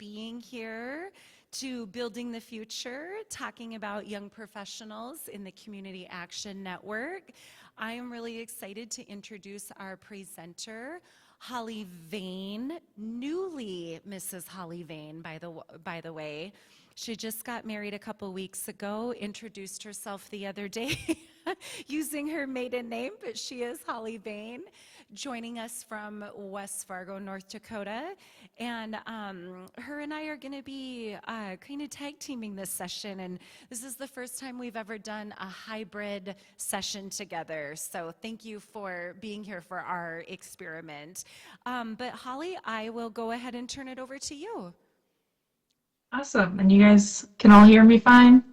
being here to Building the Future, talking about young professionals in the Community Action Network. I am really excited to introduce our presenter, Holly VIII, newly Mrs. Holly VIII, by the way. She just got married a couple weeks ago, introduced herself the other day using her maiden name, but she is Holly VIII, joining us from West Fargo, North Dakota. And her and I are going to be kind of tag teaming this session. And this is the first time we've ever done a hybrid session together. So thank you for being here for our experiment. But Holly, I will go ahead and turn it over to you. Awesome. And you guys can all hear me fine?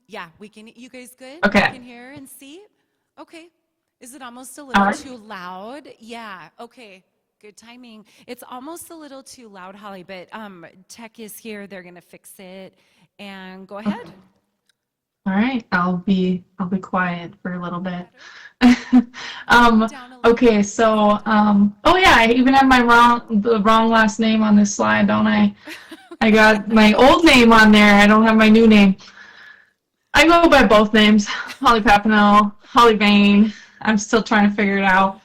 Yeah, we can. You guys good? Okay. You can hear and see? Okay. Is it almost a little too loud? Yeah, okay. Good timing. It's almost a little too loud, Holly, but tech is here. They're going to fix it. And go ahead. Okay. All right. I'll be quiet for a little bit. Okay, so oh yeah, I even have the wrong last name on this slide, don't I? I got my old name on there. I don't have my new name. I go by both names, Holly Papineau, Holly VIII. I'm still trying to figure it out.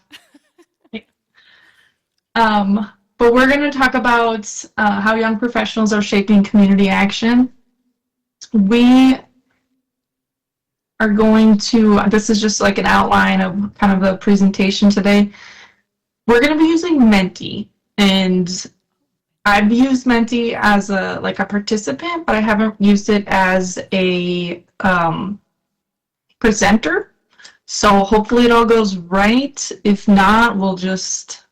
But we're going to talk about how young professionals are shaping community action. We are going to, this is just like an outline of kind of the presentation today. We're going to be using Menti, and I've used Menti as a participant, but I haven't used it as a presenter. So hopefully it all goes right. If not, we'll just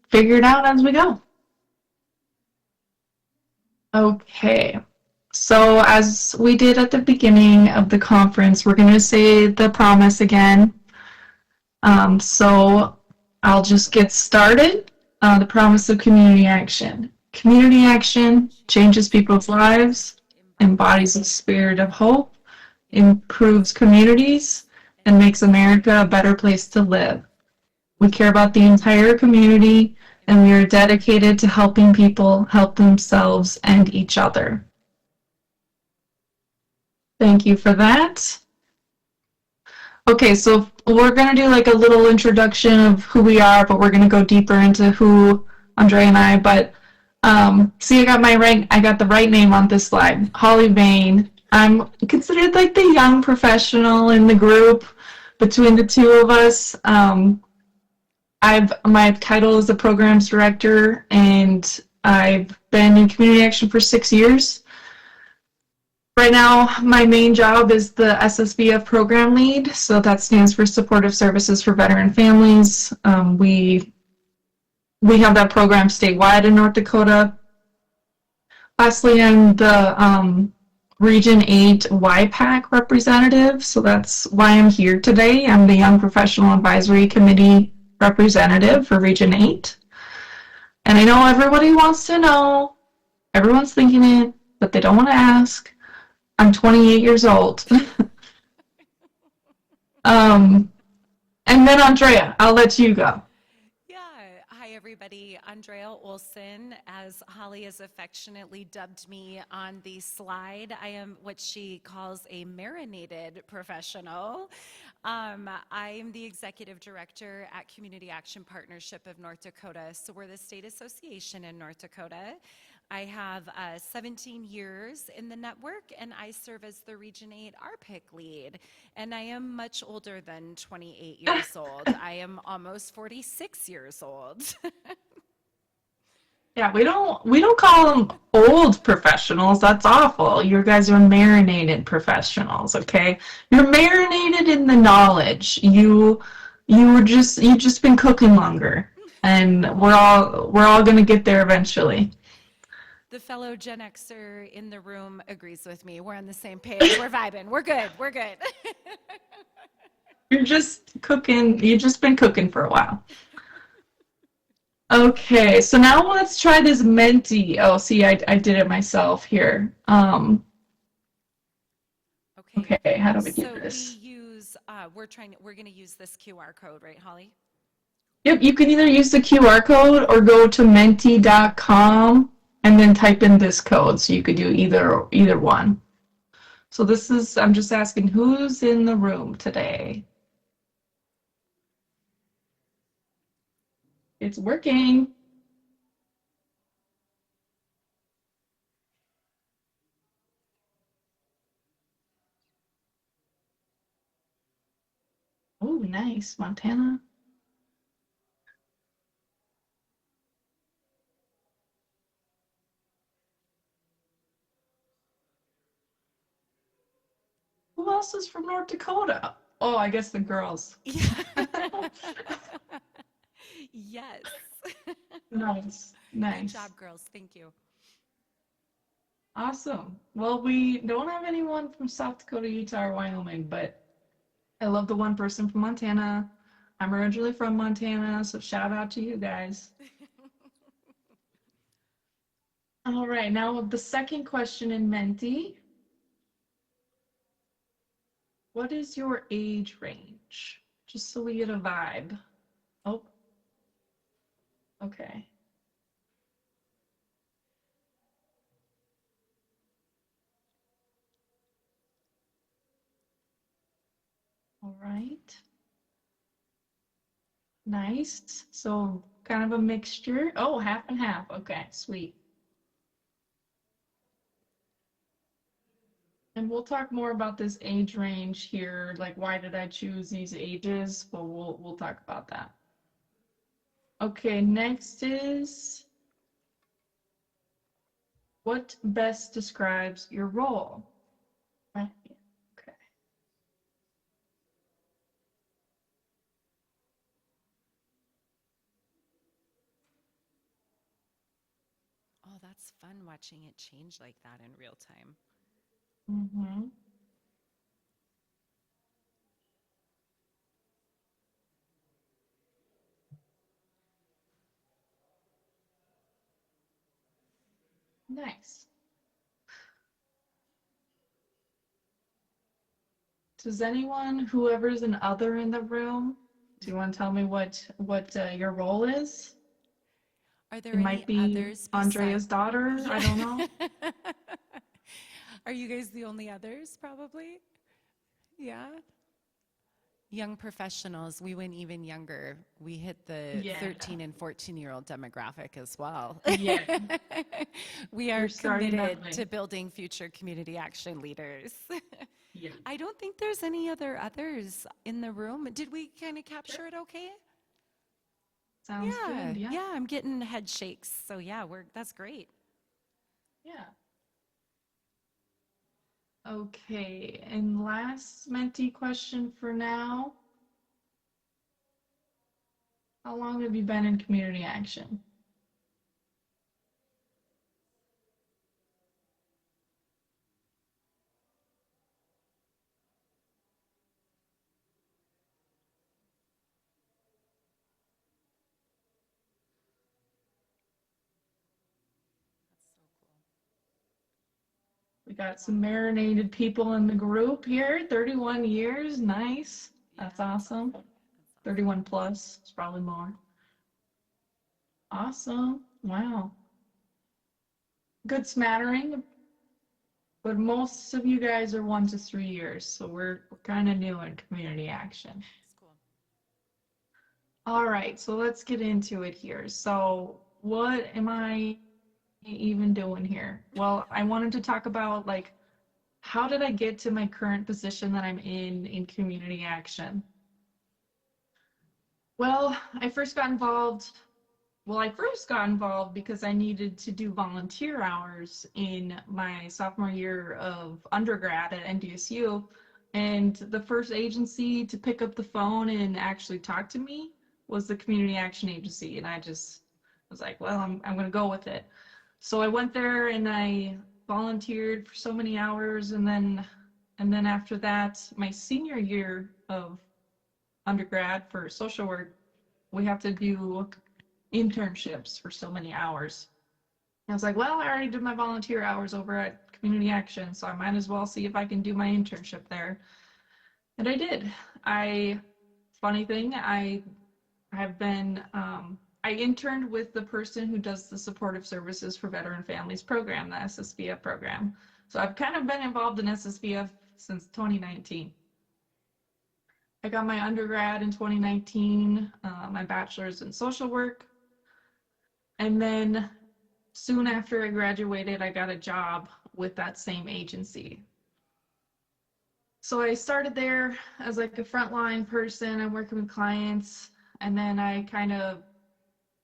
figure it out as we go. Okay. So as we did at the beginning of the conference, we're going to say the promise again. So I'll just get started. The promise of community action. Community action changes people's lives, embodies a spirit of hope, improves communities, and makes America a better place to live. We care about the entire community, and we are dedicated to helping people help themselves and each other. Thank you for that. Okay, so we're going to do like a little introduction of who we are, but we're going to go deeper into who Andrea and I, but see, I got the right name on this slide, Holly VIII. I'm considered like the young professional in the group between the two of us. My title is the programs director, and I've been in community action for 6 years. Right now, my main job is the SSVF program lead, so that stands for Supportive Services for Veteran Families. We have that program statewide in North Dakota. Lastly, I'm the Region 8 YPAC representative, so that's why I'm here today. I'm the Young Professional Advisory Committee representative for Region 8. And I know everybody wants to know, everyone's thinking it, but they don't want to ask. I'm 28 years old. And then Andrea, I'll let you go. Yeah, hi everybody. Andrea Olson, as Holly has affectionately dubbed me on the slide. I am what she calls a marinated professional. I'm the executive director at Community Action Partnership of North Dakota. So we're the state association in North Dakota. I have 17 years in the network, and I serve as the Region 8 RPIC lead. And I am much older than 28 years old. I am almost 46 years old. Yeah, we don't call them old professionals. That's awful. You guys are marinated professionals, okay? You're marinated in the knowledge. You've just been cooking longer, and we're all gonna get there eventually. The fellow Gen Xer in the room agrees with me. We're on the same page. We're vibing. We're good. We're good. You're just cooking. You've just been cooking for a while. Okay, so now let's try this Menti. Oh, see, I did it myself here. Okay, how do we do this? We use, we're going to use this QR code, right, Holly? Yep, you can either use the QR code or go to menti.com and then type in this code. So you could do either one. So this is, I'm just asking who's in the room today. It's working. Oh, nice, Montana. Who else is from North Dakota? Oh, I guess the girls. Yeah. Yes. Nice, Good nice. job, girls. Thank you. Awesome. Well, we don't have anyone from South Dakota, Utah, or Wyoming, but I love the one person from Montana. I'm originally from Montana, so shout out to you guys. All right, now the second question in Menti. What is your age range? Just so we get a vibe. Oh, okay. All right. Nice. So kind of a mixture. Oh, half and half. Okay, sweet. And we'll talk more about this age range here, like why did I choose these ages? But we'll talk about that. Okay, next is what best describes your role? Right. Okay. Oh, that's fun watching it change like that in real time. Mm-hmm. Nice. Does anyone, whoever's an other in the room, do you want to tell me what your role is? Are there It any might be others beside? Andrea's daughter. I Yeah. don't know. Are you guys the only others, probably? Yeah. Young professionals, we went even younger. We hit the Yeah. 13 and 14-year-old demographic as well. Yeah. We You're are starting that committed way. to building future community action leaders. Yeah. I don't think there's any others in the room. Did we kind of capture it okay? Sounds Yeah, good. Yeah. yeah, I'm getting head shakes. So yeah, that's great. Yeah. Okay. And last Menti question for now. How long have you been in community action? We got some marinated people in the group here. 31 years. Nice. That's awesome. 31 plus. It's probably more. Awesome. Wow. Good smattering, but most of you guys are 1 to 3 years, so we're kind of new in community action. That's cool. All right, so let's get into it here. So what am I even doing here? Well, I wanted to talk about like how did I get to my current position that I'm in community action? Well, I first got involved because I needed to do volunteer hours in my sophomore year of undergrad at NDSU. And the first agency to pick up the phone and actually talk to me was the Community Action Agency. And I just was like, well, I'm going to go with it. So I went there and I volunteered for so many hours. And then after that, my senior year of undergrad for social work, we have to do internships for so many hours. I was like, well, I already did my volunteer hours over at Community Action, so I might as well see if I can do my internship there. And I did. Funny thing, I have been I interned with the person who does the supportive services for veteran families program, the SSVF program. So I've kind of been involved in SSVF since 2019. I got my undergrad in 2019, my bachelor's in social work. And then soon after I graduated, I got a job with that same agency. So I started there as like a frontline person. I'm working with clients, and then I kind of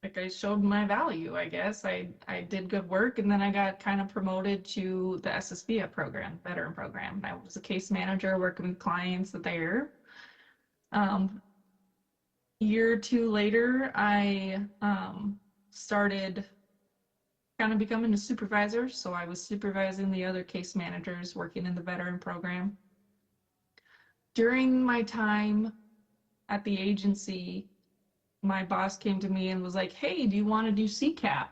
I showed my value, I guess. I did good work, and then I got kind of promoted to the SSVF program, veteran program. I was a case manager working with clients there. Year or two later, I started kind of becoming a supervisor. So I was supervising the other case managers working in the veteran program. During my time at the agency, my boss came to me and was like, hey, do you want to do CCAP?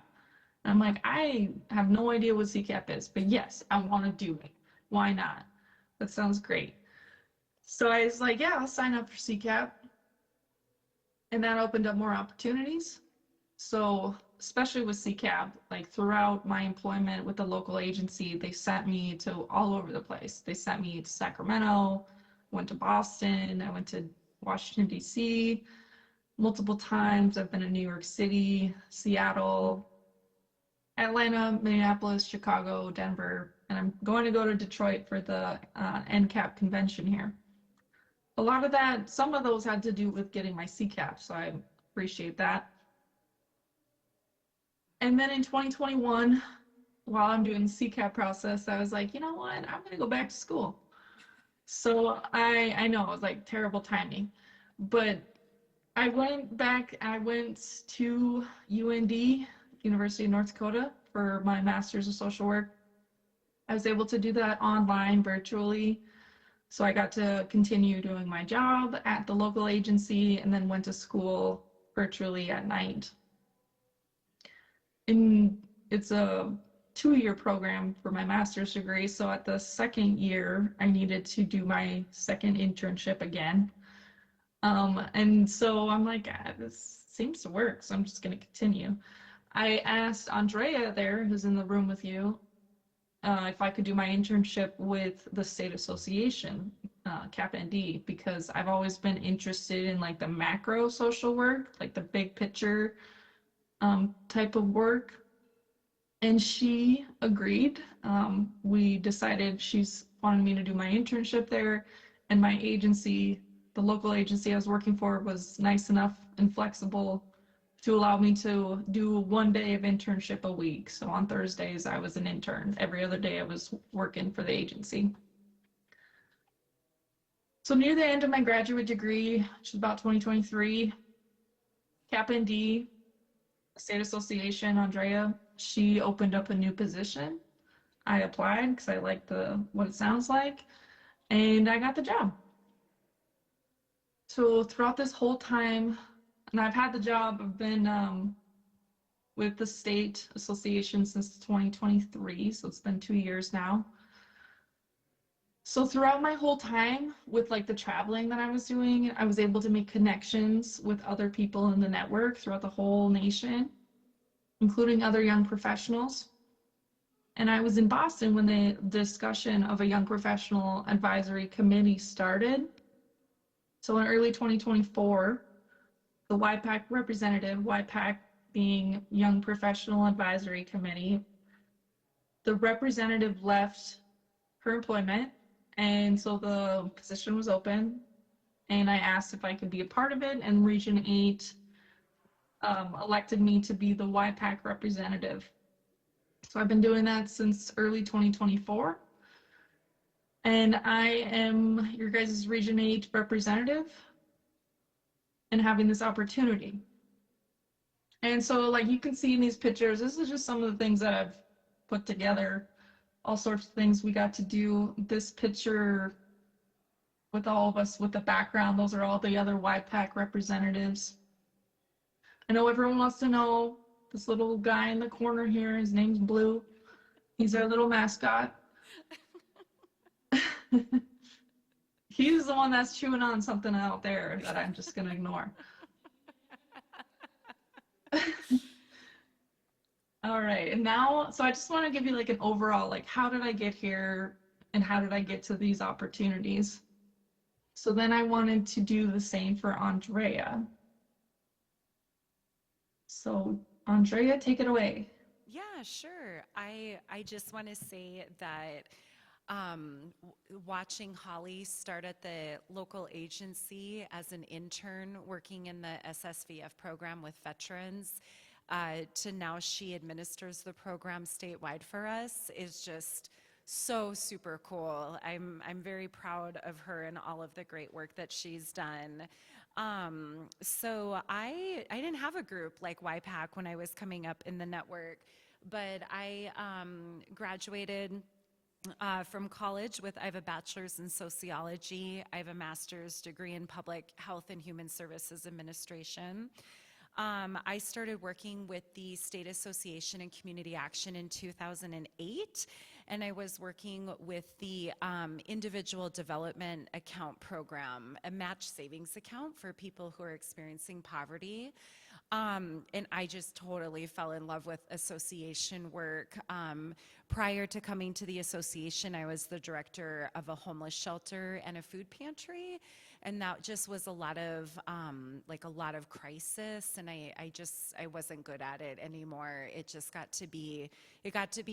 And I'm like, I have no idea what CCAP is, but yes, I want to do it. Why not? That sounds great. So I was like, yeah, I'll sign up for CCAP. And that opened up more opportunities. So especially with CCAP, like throughout my employment with the local agency, they sent me to all over the place. They sent me to Sacramento, went to Boston, I went to Washington, D.C. multiple times. I've been in New York City, Seattle, Atlanta, Minneapolis, Chicago, Denver, and I'm going to go to Detroit for the NCAP convention here. A lot of that, some of those had to do with getting my CCAP, so I appreciate that. And then in 2021, while I'm doing the CCAP process, I was like, you know what, I'm going to go back to school. So I know it was like terrible timing, but I went back, I went to UND, University of North Dakota, for my master's of social work. I was able to do that online, virtually. So I got to continue doing my job at the local agency and then went to school virtually at night. And it's a 2-year program for my master's degree. So at the second year, I needed to do my second internship again. And so I'm like, this seems to work, so I'm just going to continue. I asked Andrea there, who's in the room with you, if I could do my internship with the state association, CAPND, because I've always been interested in like the macro social work, like the big picture type of work. And she agreed. We decided she's wanted me to do my internship there, and my agency, the local agency I was working for, was nice enough and flexible to allow me to do 1 day of internship a week. So on Thursdays, I was an intern. Every other day, I was working for the agency. So near the end of my graduate degree, which is about 2023, CAPND, State Association, Andrea, she opened up a new position. I applied because I liked what it sounds like, and I got the job. So throughout this whole time, and I've had the job, I've been with the state association since 2023, so it's been 2 years now. So throughout my whole time with like the traveling that I was doing, I was able to make connections with other people in the network throughout the whole nation, including other young professionals. And I was in Boston when the discussion of a young professional advisory committee started. So in early 2024, the YPAC representative, YPAC being Young Professional Advisory Committee, the representative left her employment, and so the position was open, and I asked if I could be a part of it, and Region 8 elected me to be the YPAC representative. So I've been doing that since early 2024, and I am your guys' Region 8 representative and having this opportunity. And so like you can see in these pictures, this is just some of the things that I've put together, all sorts of things we got to do. This picture with all of us with the background, those are all the other YPAC representatives. I know everyone wants to know this little guy in the corner here, his name's Blue. He's our little mascot. He's the one that's chewing on something out there that I'm just gonna ignore. All right, and now, so I just want to give you like an overall, like, how did I get here and how did I get to these opportunities? So then I wanted to do the same for Andrea. So Andrea, take it away. Yeah, sure. I just want to say that watching Holly start at the local agency as an intern working in the SSVF program with veterans, to now she administers the program statewide for us is just so super cool. I'm very proud of her and all of the great work that she's done. So I didn't have a group like YPAC when I was coming up in the network, but I graduated from college with, I have a bachelor's in sociology. I have a master's degree in public health and human services administration. I started working with the State Association and Community Action in 2008, and I was working with the Individual Development Account Program, a match savings account for people who are experiencing poverty. And I just totally fell in love with association work. Prior to coming to the association, I was the director of a homeless shelter and a food pantry. And that just was a lot of like a lot of crisis, and I wasn't good at it anymore. It just got to be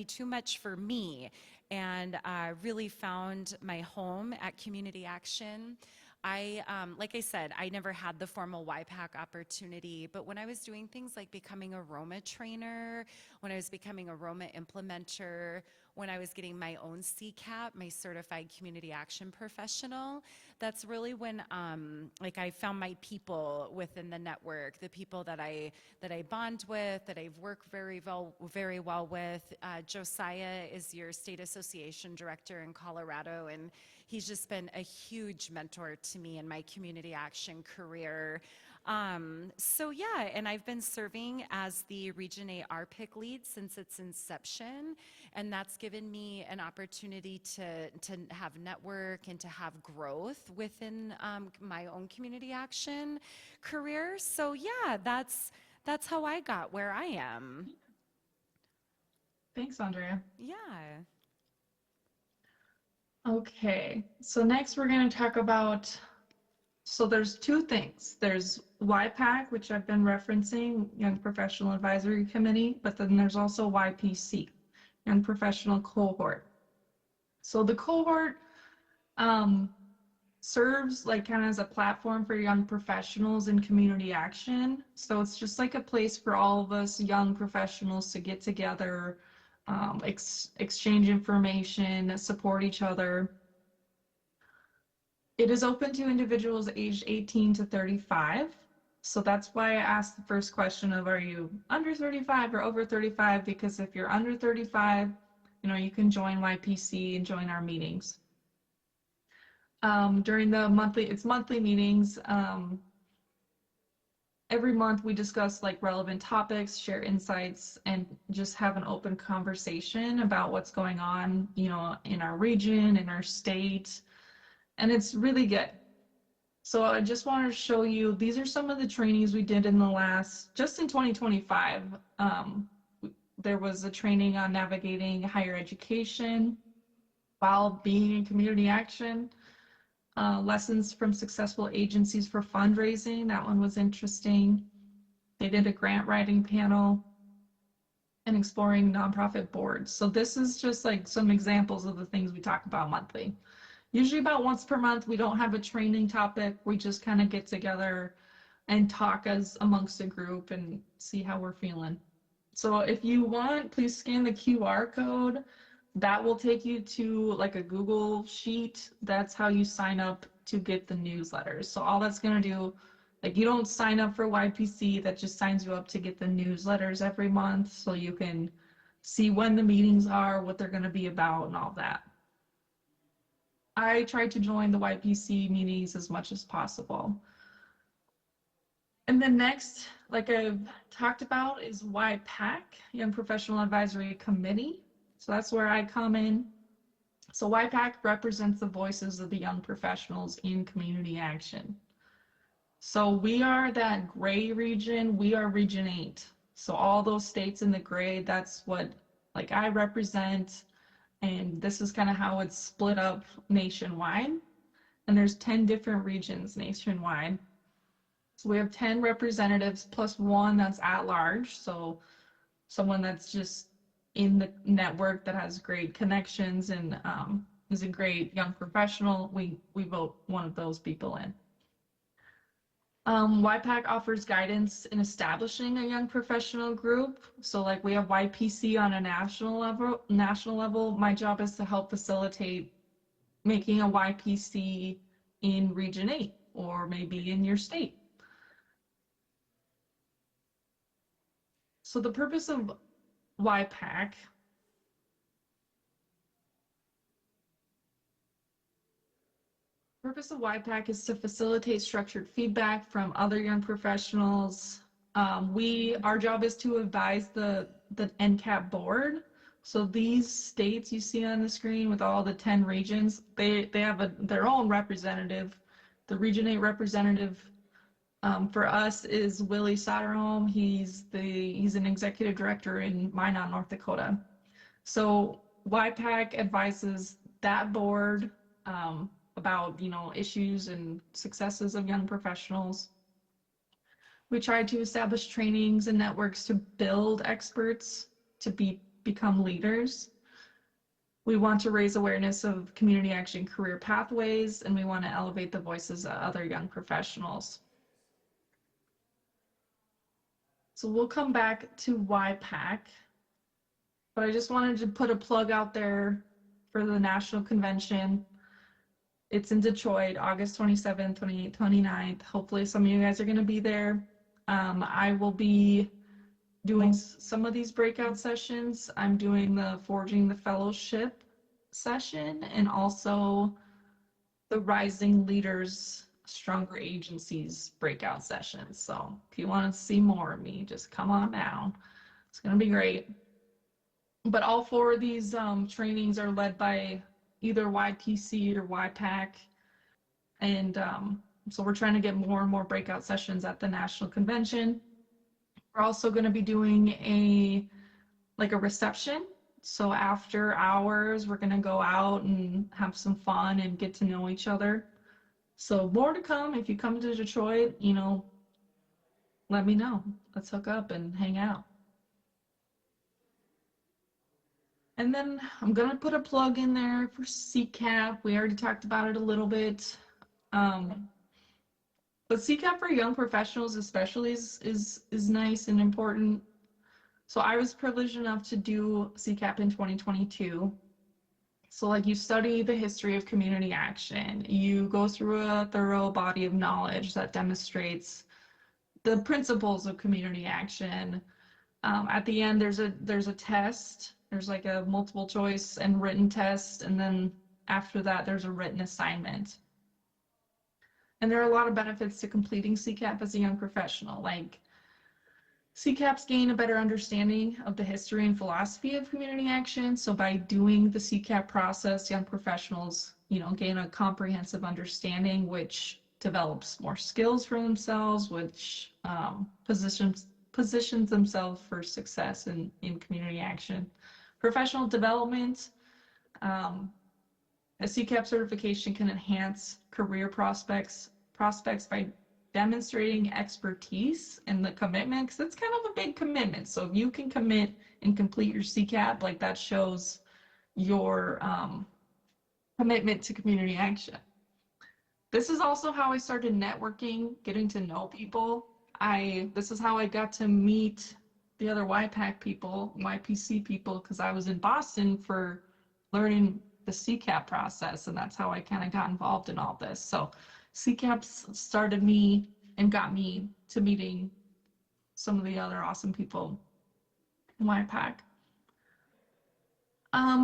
too much for me, and really found my home at Community Action. Like I said, I never had the formal YPAC opportunity, but when I was doing things like becoming a Roma trainer, when I was becoming a Roma implementer, when I was getting my own CCAP, my Certified Community Action Professional, that's really when like I found my people within the network, the people that I bond with, that I've worked very well with. Josiah is your state association director in Colorado, and he's just been a huge mentor to me in my community action career. So yeah, and I've been serving as the Region 8 RPIC lead since its inception, and that's given me an opportunity to have network and to have growth within my own community action career. So yeah, that's how I got where I am. Thanks, Andrea. Yeah. Okay, so next we're going to talk about, so there's two things. There's YPAC, which I've been referencing, Young Professional Advisory Committee, but then there's also YPC, Young Professional Cohort. So the cohort serves like kind of as a platform for young professionals in community action. So it's just like a place for all of us young professionals to get together, exchange information, support each other. It is open to individuals aged 18 to 35. So that's why I asked the first question of, are you under 35 or over 35? Because if you're under 35, you can join YPC and join our meetings. During the monthly meetings, every month we discuss like relevant topics, share insights, and just have an open conversation about what's going on, in our region, in our state. And it's really good. So I just wanted to show you, these are some of the trainings we did in just in 2025. There was a training on navigating higher education while being in community action, lessons from successful agencies for fundraising. That one was interesting. They did a grant writing panel and exploring nonprofit boards. So this is just like some examples of the things we talk about monthly. Usually about once per month, we don't have a training topic. We just kind of get together and talk as amongst a group and see how we're feeling. So if you want, please scan the QR code. That will take you to like a Google sheet. That's how you sign up to get the newsletters. So all that's going to do, like, you don't sign up for YPC, that just signs you up to get the newsletters every month so you can see when the meetings are, what they're going to be about, and all that. I try to join the YPC meetings as much as possible. And then next, like I've talked about, is YPAC, Young Professional Advisory Committee. So that's where I come in. So YPAC represents the voices of the young professionals in community action. So we are that gray region. We are Region 8. So all those states in the gray, that's what like I represent. And this is kind of how it's split up nationwide. And there's 10 different regions nationwide. So we have 10 representatives plus one that's at large. So someone that's just in the network that has great connections and is a great young professional. We vote one of those people in. YPAC offers guidance in establishing a young professional group. So like we have YPC on a national level. My job is to help facilitate making a YPC in Region 8 or maybe in your state. So the purpose of YPAC is to facilitate structured feedback from other young professionals. Our job is to advise the NCAP board. So these states you see on the screen with all the 10 regions, they have their own representative. The Region 8 representative for us is Willie Soderholm. He's an executive director in Minot, North Dakota. So YPAC advises that board about issues and successes of young professionals. We try to establish trainings and networks to build experts to become leaders. We want to raise awareness of community action career pathways, and we want to elevate the voices of other young professionals. So we'll come back to YPAC, but I just wanted to put a plug out there for the national convention. It's in Detroit, August 27th, 28th, 29th. Hopefully some of you guys are going to be there. I will be doing some of these breakout sessions. I'm doing the Forging the Fellowship session and also the Rising Leaders Stronger Agencies breakout sessions. So if you want to see more of me, just come on down. It's going to be great. But all four of these trainings are led by either YPC or YPAC. And so we're trying to get more and more breakout sessions at the national convention. We're also going to be doing a reception. So after hours, we're going to go out and have some fun and get to know each other. So more to come. If you come to Detroit, let me know. Let's hook up and hang out. And then I'm going to put a plug in there for CCAP. We already talked about it a little bit. But CCAP for young professionals especially is nice and important. So I was privileged enough to do CCAP in 2022. So you study the history of community action. You go through a thorough body of knowledge that demonstrates the principles of community action. At the end, there's a test. There's a multiple choice and written test. And then after that, there's a written assignment. And there are a lot of benefits to completing CCAP as a young professional. CCAPs gain a better understanding of the history and philosophy of community action. So by doing the CCAP process, young professionals, gain a comprehensive understanding, which develops more skills for themselves, which positions themselves for success in community action. Professional development, a CCAP certification can enhance career prospects by demonstrating expertise and the commitment, because it's kind of a big commitment. So if you can commit and complete your CCAP, that shows your commitment to community action. This is also how I started networking, getting to know people. This is how I got to meet the other YPAC people, YPC people, because I was in Boston for learning the CCAP process, and that's how I kind of got involved in all this. So CCAPs started me and got me to meeting some of the other awesome people in YPAC.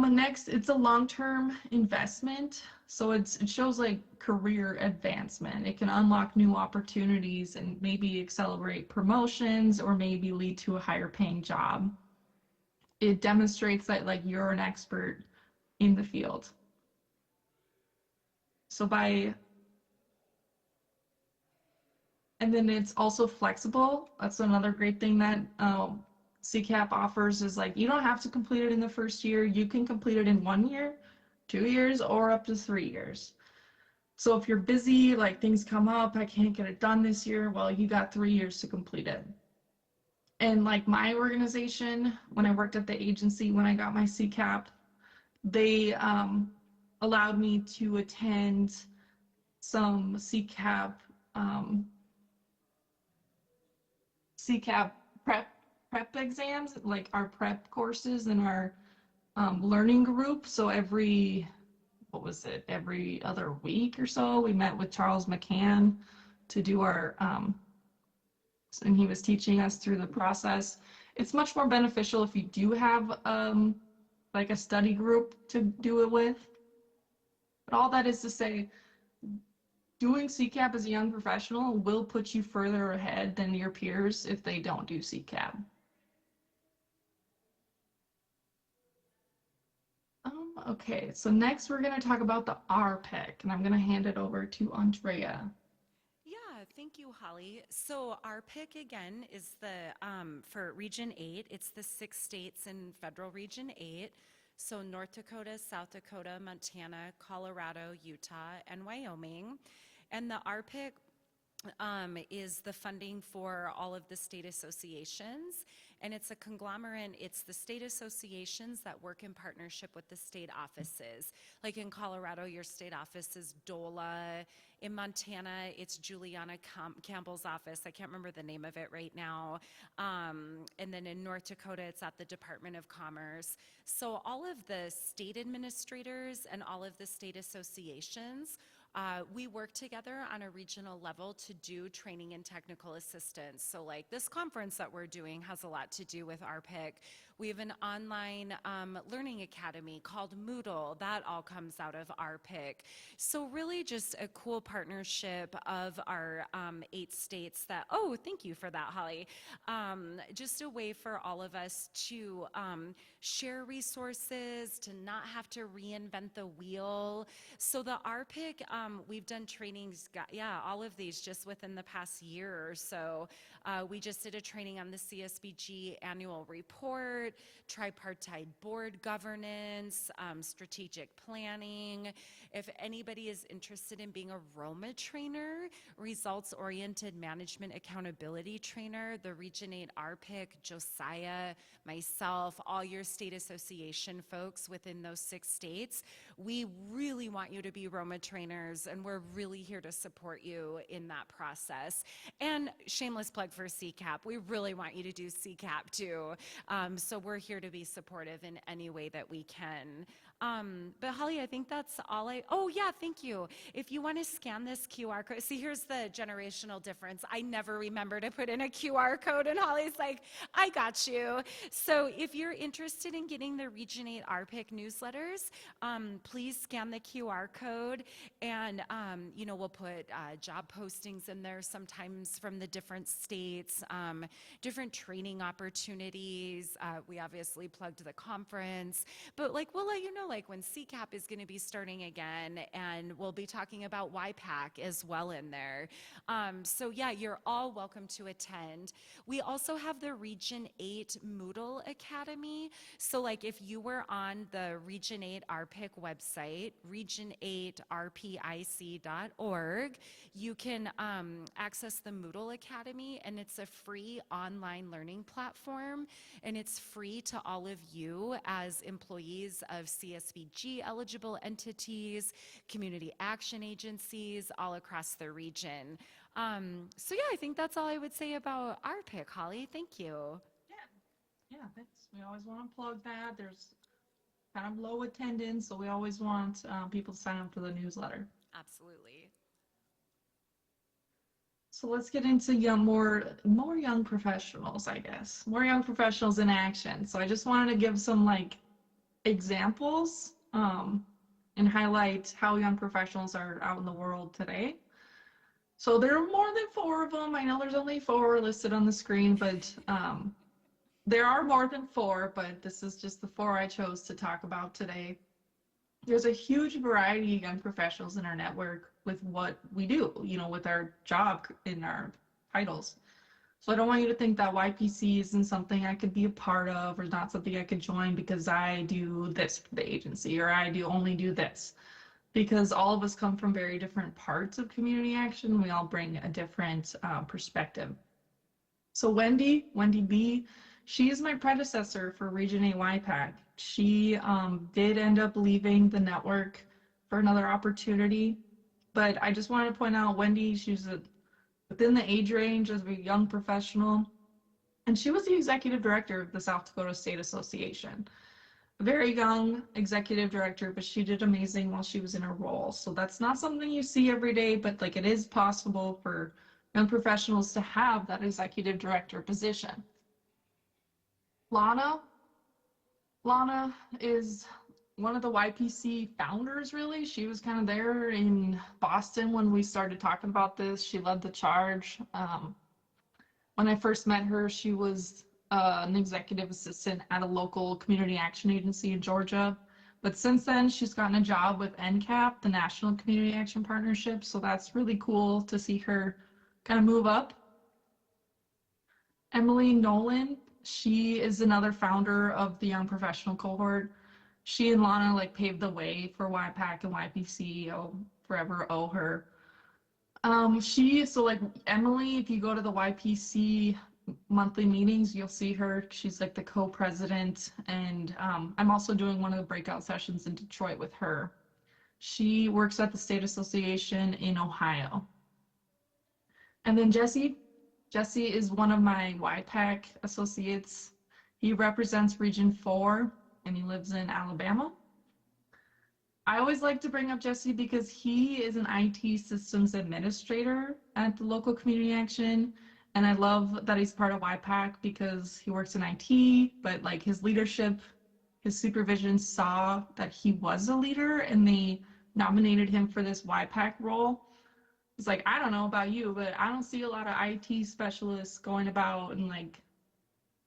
Next, it's a long-term investment. So it shows career advancement. It can unlock new opportunities and maybe accelerate promotions or maybe lead to a higher paying job. It demonstrates that you're an expert in the field. So And then it's also flexible. That's another great thing that CCAP offers is like you don't have to complete it in the first year. You can complete it in 1 year, 2 years, or up to 3 years. So if you're busy, like things come up, I can't get it done this year, well, you got 3 years to complete it. And like my organization, when I worked at the agency, when I got my CCAP, they allowed me to attend some um, CCAP prep exams, like our prep courses and our learning group. So what was it, every other week or so, we met with Charles McCann to do our, and he was teaching us through the process. It's much more beneficial if you do have like a study group to do it with. But all that is to say, doing CCAP as a young professional will put you further ahead than your peers if they don't do CCAP. Okay, so next we're going to talk about the RPEC, and I'm going to hand it over to Andrea. Yeah, thank you, Holly. So our pick again is the for Region 8. It's the 6 states in Federal Region 8. So North Dakota, South Dakota, Montana, Colorado, Utah, and Wyoming. And the RPIC is the funding for all of the state associations, and it's a conglomerate. It's the state associations that work in partnership with the state offices. Like in Colorado, your state office is DOLA. In Montana, it's Juliana Campbell's office. I can't remember the name of it right now. And then in North Dakota, it's at the Department of Commerce. So all of the state administrators and all of the state associations, we work together on a regional level to do training and technical assistance. So like this conference that we're doing has a lot to do with RPIC. We have an online learning academy called Moodle. That all comes out of RPIC. So really just a cool partnership of our 8 states that, oh, thank you for that, Holly. Just a way for all of us to share resources, to not have to reinvent the wheel. So the RPIC, we've done trainings, all of these just within the past year or so. We just did a training on the CSBG annual report, tripartite board governance, strategic planning. If anybody is interested in being a Roma trainer, results-oriented management accountability trainer, the Region 8 RPIC, Josiah, myself, all your state association folks within those 6 states, we really want you to be Roma trainers, and we're really here to support you in that process. And shameless plug for CCAP, we really want you to do CCAP too. So we're here to be supportive in any way that we can. But Holly, I think that's all oh yeah, thank you. If you want to scan this QR code, see, here's the generational difference. I never remember to put in a QR code, and Holly's like, I got you. So if you're interested in getting the Region 8 RPIC newsletters, please scan the QR code, and we'll put job postings in there sometimes from the different states, different training opportunities. We obviously plugged the conference, but like we'll let you know like when CCAP is going to be starting again, and we'll be talking about YPAC as well in there. So yeah, you're all welcome to attend. We also have the Region 8 Moodle Academy. So like if you were on the Region 8 RPIC website, region8rpic.org, you can access the Moodle Academy, and it's a free online learning platform, and it's free to all of you as employees of CSBG eligible entities, community action agencies all across the region. So yeah, I think that's all I would say about RPIC, Holly. Thank you. Yeah, thanks. We always want to plug that. There's kind of low attendance, so we always want people to sign up for the newsletter. Absolutely. So let's get into more young professionals, I guess. More young professionals in action. So I just wanted to give some like examples and highlight how young professionals are out in the world today. So there are more than 4 of them. I know there's only 4 listed on the screen, but there are more than 4, but this is just the 4 I chose to talk about today. There's a huge variety of young professionals in our network with what we do, with our job in our titles. So I don't want you to think that YPC isn't something I could be a part of or not something I could join because I do this for the agency or I do only do this. Because all of us come from very different parts of community action. We all bring a different perspective. So Wendy B, she is my predecessor for Region 8 YPAC. She did end up leaving the network for another opportunity. But I just wanted to point out Wendy, she's within the age range as a young professional. And she was the executive director of the South Dakota State Association. A very young executive director, but she did amazing while she was in her role. So that's not something you see every day, but like it is possible for young professionals to have that executive director position. Lana is one of the YPC founders, really. She was kind of there in Boston when we started talking about this. She led the charge. When I first met her, she was an executive assistant at a local community action agency in Georgia. But since then, she's gotten a job with NCAP, the National Community Action Partnership. So that's really cool to see her kind of move up. Emily Nolan, she is another founder of the Young Professional Cohort. She and Lana like paved the way for YPAC and YPC. I'll forever owe her. So like Emily, if you go to the YPC monthly meetings, you'll see her. She's like the co-president, and I'm also doing one of the breakout sessions in Detroit with her. She works at the State Association in Ohio. And then Jesse is one of my YPAC associates. He represents Region 4, and he lives in Alabama. I always like to bring up Jesse because he is an IT systems administrator at the local community action. And I love that he's part of YPAC because he works in IT, but like his leadership, his supervision saw that he was a leader and they nominated him for this YPAC role. It's like, I don't know about you, but I don't see a lot of IT specialists going about and like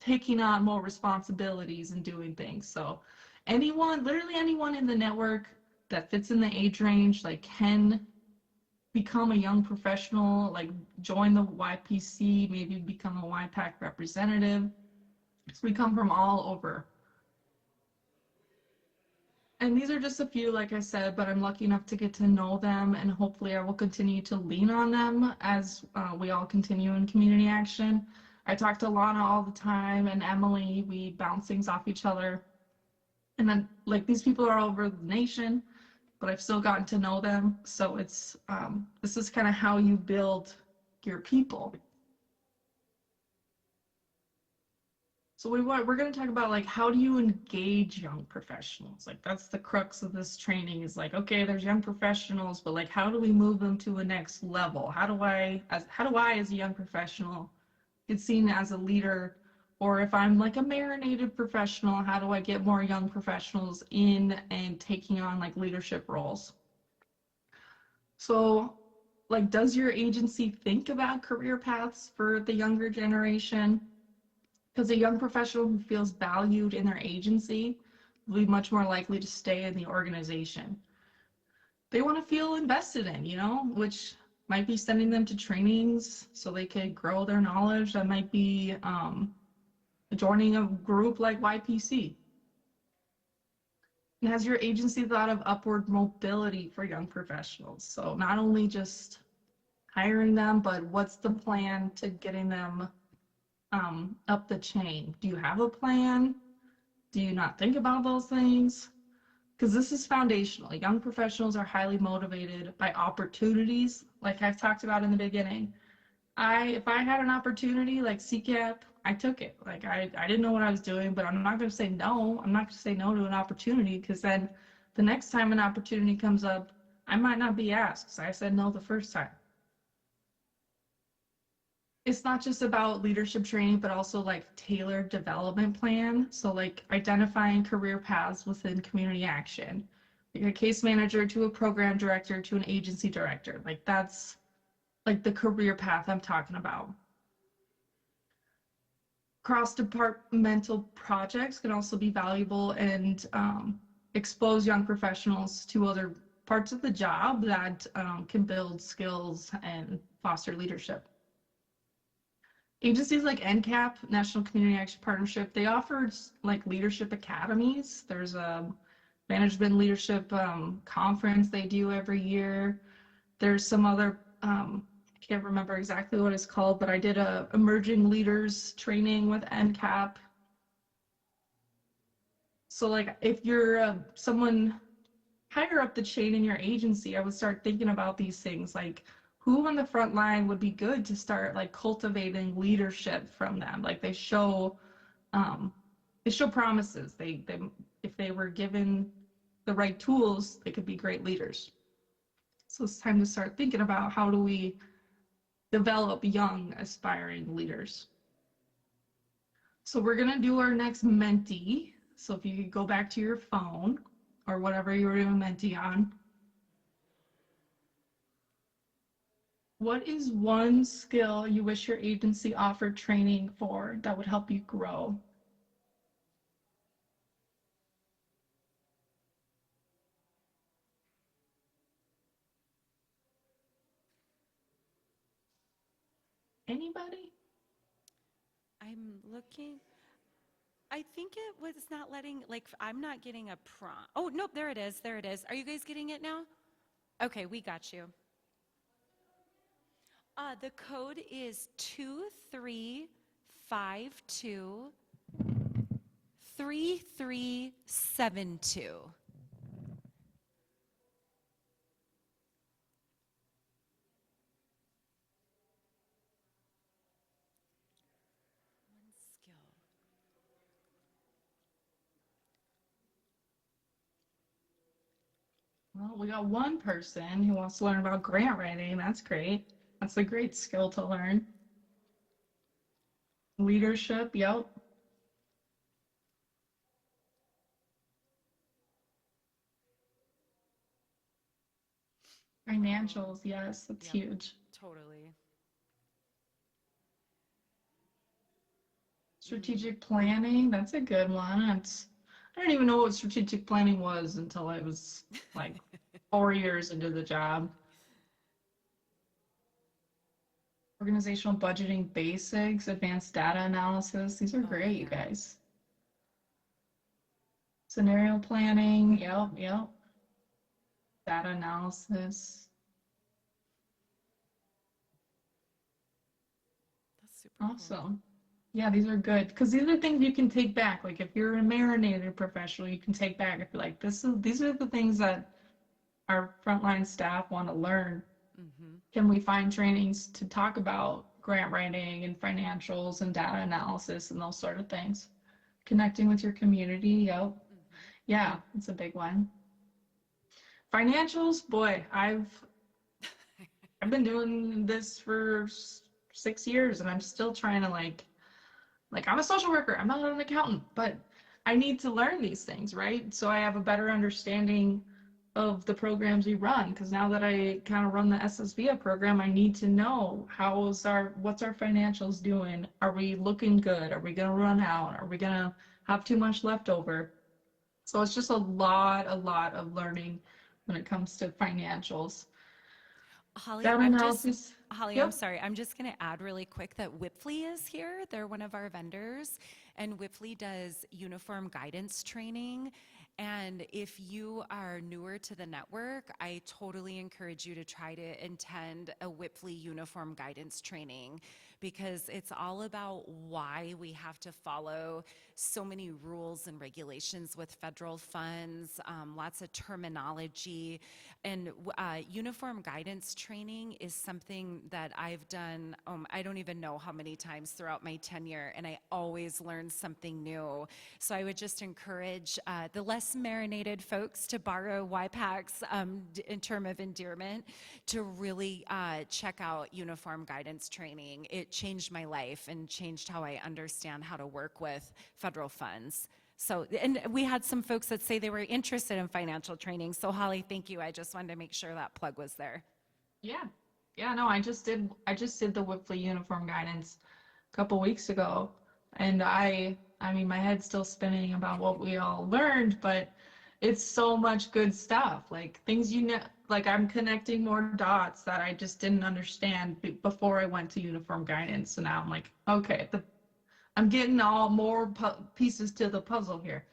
taking on more responsibilities and doing things. So literally anyone in the network that fits in the age range, like can become a young professional, like join the YPC, maybe become a YPAC representative. So we come from all over. And these are just a few, like I said, but I'm lucky enough to get to know them, and hopefully I will continue to lean on them as we all continue in community action. I talk to Lana all the time, and Emily, we bounce things off each other. And then, like, these people are all over the nation, but I've still gotten to know them. So it's, this is kind of how you build your people. So we're going to talk about like how do you engage young professionals? Like that's the crux of this training is like, okay, there's young professionals, but like how do we move them to a next level? How do I as a young professional get seen as a leader? Or if I'm like a marinated professional, how do I get more young professionals in and taking on like leadership roles? So like, does your agency think about career paths for the younger generation? Because a young professional who feels valued in their agency will be much more likely to stay in the organization. They want to feel invested in, which might be sending them to trainings so they can grow their knowledge. That might be joining a group like YPC. And has your agency thought of upward mobility for young professionals? So not only just hiring them, but what's the plan to getting them up the chain? Do you have a plan? Do you not think about those things? Because this is foundational. Young professionals are highly motivated by opportunities, like I've talked about in the beginning. If I had an opportunity like CCAP, I took it. Like I didn't know what I was doing, but I'm not going to say no. I'm not going to say no to an opportunity because then the next time an opportunity comes up, I might not be asked because I said no the first time. It's not just about leadership training, but also like tailored development plan. So like identifying career paths within community action, like a case manager to a program director to an agency director. Like that's like the career path I'm talking about. Cross-departmental projects can also be valuable and expose young professionals to other parts of the job that can build skills and foster leadership. agencies like NCAP, National Community Action Partnership, they offer like leadership academies. There's a management leadership conference they do every year. There's some other, I can't remember exactly what it's called, but I did a emerging leaders training with NCAP. So like if you're someone higher up the chain in your agency, I would start thinking about these things like who on the front line would be good to start like cultivating leadership from them. Like um, they show promises. They if they were given the right tools, they could be great leaders. So it's time to start thinking about how do we develop young aspiring leaders. So we're gonna do our next Menti. So if you could go back to your phone or whatever you were doing Menti on. What is one skill you wish your agency offered training for that would help you grow? Anybody? I'm looking. I think it was not letting, like, I'm not getting a prompt. Oh, nope, there it is. There it is. Are you guys getting it now? Okay, we got you. The code is 2352 3372. One skill. Well, we got one person who wants to learn about grant writing. That's great. That's a great skill to learn. Leadership, yep. Financials, yes, that's Yep, huge. totally. Strategic planning, that's a good one. I don't even know what strategic planning was until I was like 4 years into the job. Organizational budgeting basics, advanced data analysis, these are Oh, great, you yeah. guys. Scenario planning, yep, yep. Data analysis, That's super cool. awesome. Yeah, these are good because these are things you can take back. Like if you're a marinated professional, you can take back if you're like, these are the things that our frontline staff want to learn. Mm-hmm. Can we find trainings to talk about grant writing and financials and data analysis and those sort of things? Connecting with your community, yep. Mm-hmm. Yeah, it's a big one. Financials, boy, I've been doing this for 6 years and I'm still trying to like I'm a social worker, I'm not an accountant, but I need to learn these things, right? So I have a better understanding of the programs we run because now that I kind of run the SSVIA program, I need to know what's our financials doing? Are we looking good? Are we going to run out? Are we going to have too much left over? So it's just a lot of learning when it comes to financials. Holly, Data analysis. I'm Yep. sorry. I'm just going to add really quick that Whipley is here. They're one of our vendors, and Whipley does uniform guidance training. And if you are newer to the network, I totally encourage you to try to attend a Whipley uniform guidance training because it's all about why we have to follow so many rules and regulations with federal funds, lots of terminology. And uniform guidance training is something that I've done, I don't even know how many times throughout my tenure, and I always learn something new. So I would just encourage the less marinated folks, to borrow YPAC's in term of endearment, to really check out uniform guidance training. It changed my life and changed how I understand how to work with federal funds. So, and we had some folks that say they were interested in financial training. So Holly, thank you. I just wanted to make sure that plug was there. Yeah. Yeah, no, I just did the Whipley uniform guidance a couple weeks ago and I mean my head's still spinning about what we all learned, but it's so much good stuff. Like things like I'm connecting more dots that I just didn't understand before I went to uniform guidance. So now I'm like, okay, I'm getting all more pieces to the puzzle here.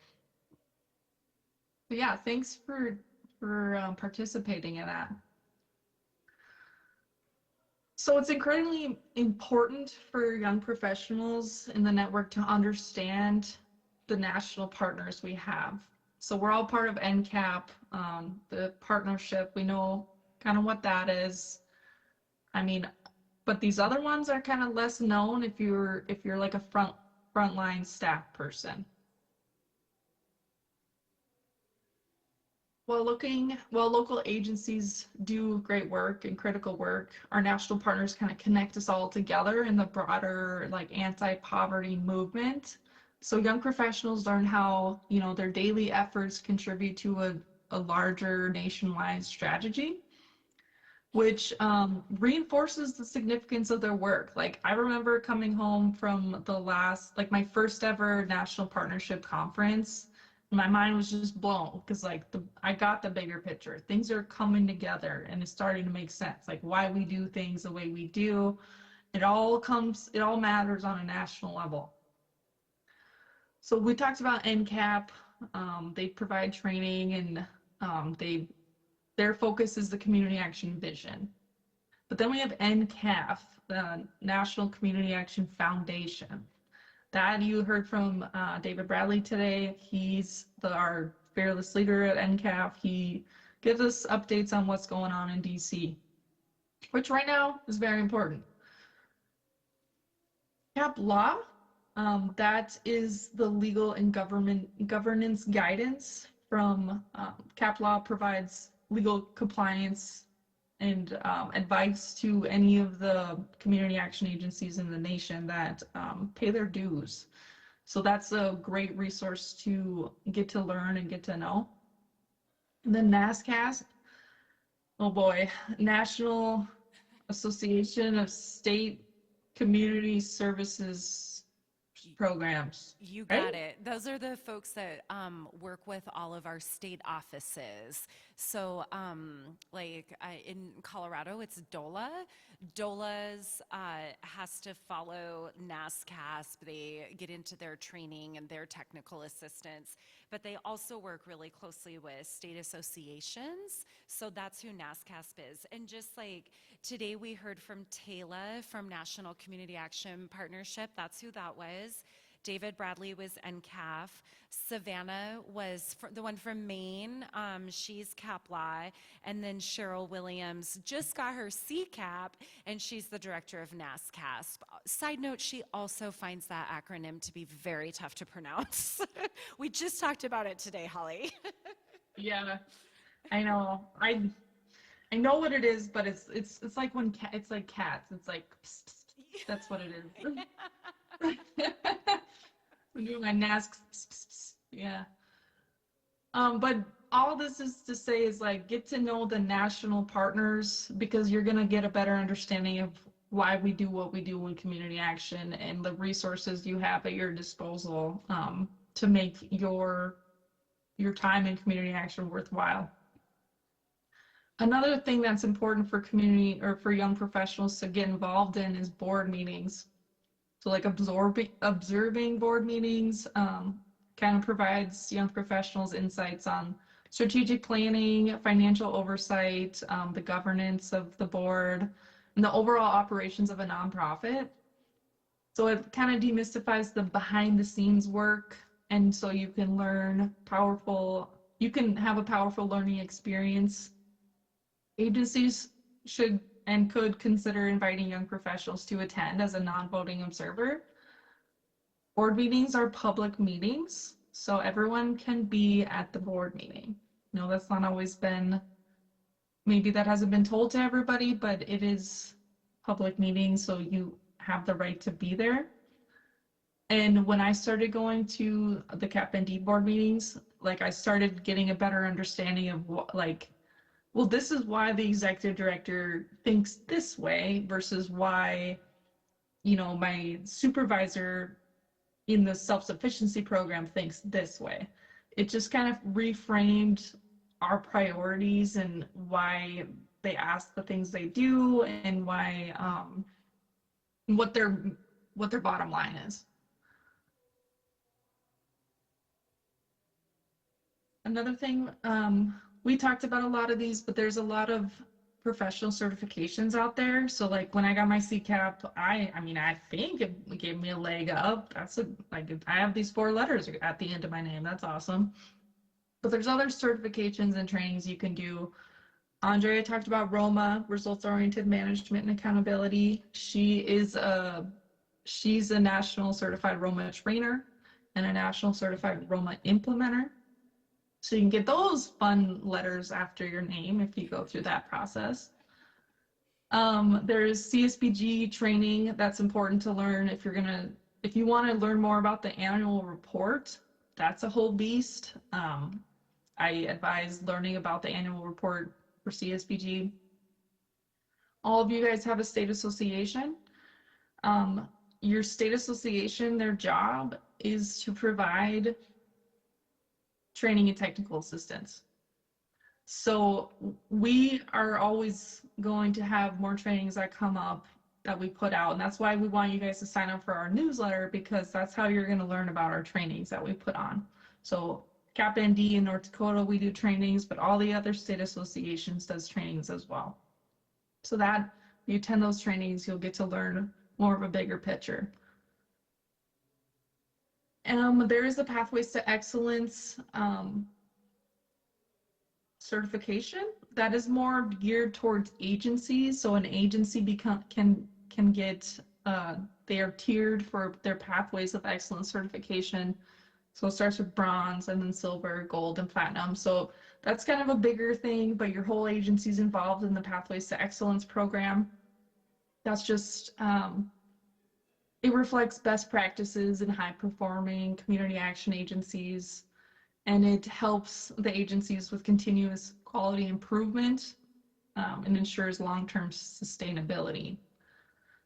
But yeah, thanks for participating in that. So it's incredibly important for young professionals in the network to understand the national partners we have. So we're all part of NCAP, the partnership. We know kind of what that is. I mean, but these other ones are kind of less known if you're like a frontline staff person. While local agencies do great work and critical work, our national partners kind of connect us all together in the broader like anti-poverty movement. So young professionals learn how, their daily efforts contribute to a larger nationwide strategy, which reinforces the significance of their work. Like I remember coming home from like my first ever national partnership conference. My mind was just blown because I got the bigger picture. Things are coming together and it's starting to make sense. Like why we do things the way we do. It all matters on a national level. So we talked about NCAP. They provide training and their focus is the community action vision. But then we have NCAF, the National Community Action Foundation. That you heard from David Bradley today. He's our fearless leader at NCAF. He gives us updates on what's going on in DC, which right now is very important. CAP Law, that is the legal and governance guidance from CAP Law provides legal compliance and advice to any of the community action agencies in the nation that pay their dues. So that's a great resource to get to learn and get to know. And then NASCAS, oh boy, National Association of State Community Services Programs. You right? got it. Those are the folks that work with all of our state offices. So, in Colorado, it's DOLA. DOLA's has to follow NASCASP. They get into their training and their technical assistance, but they also work really closely with state associations. So that's who NASCASP is. And just like today, we heard from Taylor from National Community Action Partnership. That's who that was. David Bradley was NCAF. Savannah was the one from Maine. She's CAPLA. And then Cheryl Williams just got her CCAP, and she's the director of NASCASP. Side note, she also finds that acronym to be very tough to pronounce. We just talked about it today, Holly. Yeah, I know. I know what it is, but it's like it's like cats. It's like pss, pss, pss. That's what it is. I'm doing my NASC. Pss, pss, pss. Yeah. But all this is to say is like get to know the national partners because you're gonna get a better understanding of why we do what we do in community action and the resources you have at your disposal to make your time in community action worthwhile. Another thing that's important for community or for young professionals to get involved in is board meetings. So like observing board meetings kind of provides young professionals insights on strategic planning, financial oversight, the governance of the board, and the overall operations of a nonprofit. So it kind of demystifies the behind the scenes work. And so you can have a powerful learning experience. Agencies should and could consider inviting young professionals to attend as a non-voting observer. Board meetings are public meetings, so everyone can be at the board meeting. No, that's not always maybe that hasn't been told to everybody, but it is public meeting, so you have the right to be there. And when I started going to the CAP&D board meetings, like I started getting a better understanding of what, well, this is why the executive director thinks this way versus why, my supervisor in the self-sufficiency program thinks this way. it just kind of reframed our priorities and why they ask the things they do and why what their bottom line is. Another thing, we talked about a lot of these, but there's a lot of professional certifications out there. So like when I got my CCAP, I mean, I think it gave me a leg up. That's like, I have these 4 letters at the end of my name. That's awesome. But there's other certifications and trainings you can do. Andrea talked about ROMA, results-oriented management and accountability. She's a national certified ROMA trainer and a national certified ROMA implementer. So you can get those fun letters after your name if you go through that process. There's CSBG training that's important to learn if you want to learn more about the annual report. That's a whole beast. I advise learning about the annual report for CSBG. All of you guys have a state association. Your state association, their job is to provide training and technical assistance. So we are always going to have more trainings that come up that we put out, and that's why we want you guys to sign up for our newsletter, because that's how you're going to learn about our trainings that we put on. So CapND in North Dakota, we do trainings, but all the other state associations does trainings as well. So that if you attend those trainings, you'll get to learn more of a bigger picture. There is the Pathways to Excellence certification that is more geared towards agencies. So an agency can get they are tiered for their Pathways of Excellence certification. So it starts with bronze and then silver, gold, and platinum. So that's kind of a bigger thing, but your whole agency is involved in the Pathways to Excellence program. That's just it reflects best practices in high-performing community action agencies, and it helps the agencies with continuous quality improvement and ensures long-term sustainability.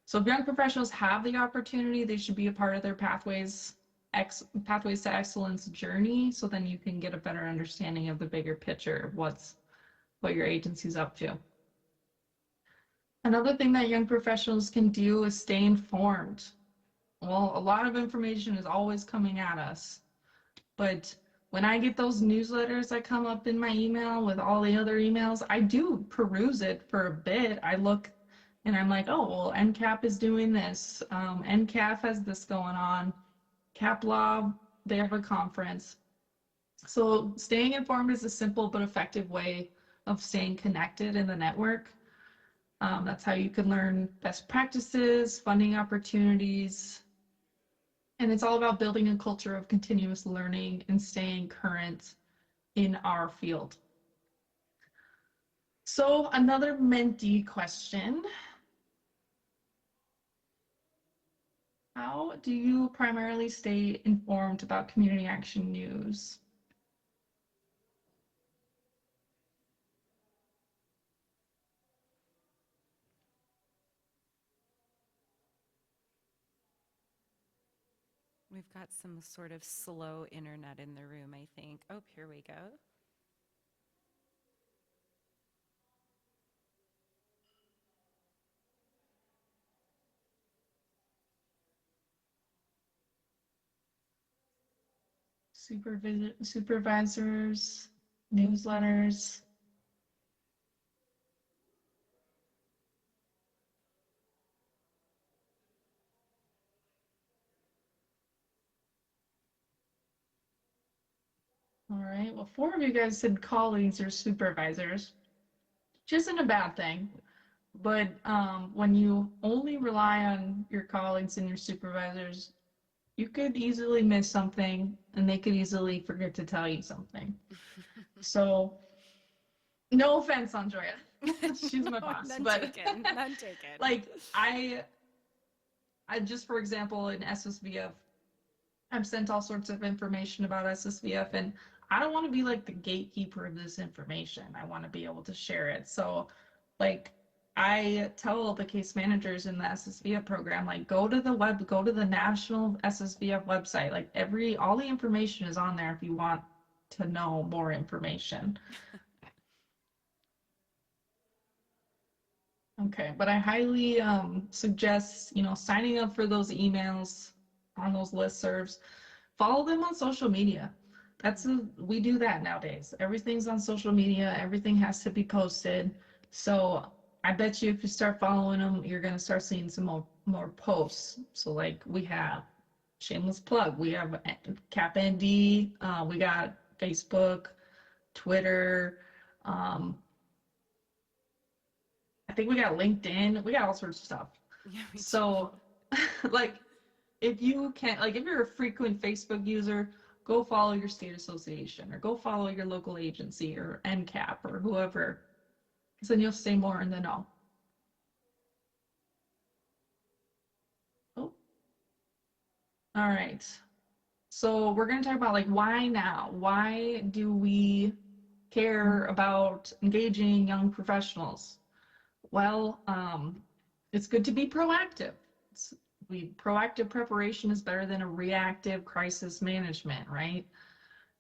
So if young professionals have the opportunity, they should be a part of their Pathways to Excellence journey, so then you can get a better understanding of the bigger picture of what your agency's up to. Another thing that young professionals can do is stay informed. Well, a lot of information is always coming at us, but when I get those newsletters that come up in my email with all the other emails, I do peruse it for a bit. I look and I'm like, oh, well, NCAP is doing this. NCAF has this going on. CapLaw, they have a conference. So staying informed is a simple but effective way of staying connected in the network. That's how you can learn best practices, funding opportunities, and it's all about building a culture of continuous learning and staying current in our field. So another mentee question. How do you primarily stay informed about community action news? We've got some sort of slow internet in the room, I think. Oh, here we go. Supervisors, newsletters. All right, well, 4 of you guys said colleagues or supervisors, which isn't a bad thing. But when you only rely on your colleagues and your supervisors, you could easily miss something and they could easily forget to tell you something. So, no offense, Andrea. She's my boss. None but taken. None taken. Like, I just, for example, in SSVF, I've sent all sorts of information about SSVF, and I don't want to be like the gatekeeper of this information. I want to be able to share it. So, like, I tell the case managers in the SSVF program, like, go to the national SSVF website. Like, all the information is on there if you want to know more information. Okay, but I highly suggest, signing up for those emails on those listservs. Follow them on social media. We do that nowadays. Everything's on social media. Everything has to be posted. So I bet you if you start following them, you're gonna start seeing some more posts. So like we have shameless plug. We have CapND. We got Facebook, Twitter. Um, I think we got LinkedIn. We got all sorts of stuff. Yeah, we do. So, like, if you can, like, if you're a frequent Facebook user, go follow your state association or go follow your local agency or NCAP or whoever, because then you'll stay more in the know. Oh, all right. So we're going to talk about like why now? Why do we care about engaging young professionals? Well, it's good to be proactive. Proactive preparation is better than a reactive crisis management, right?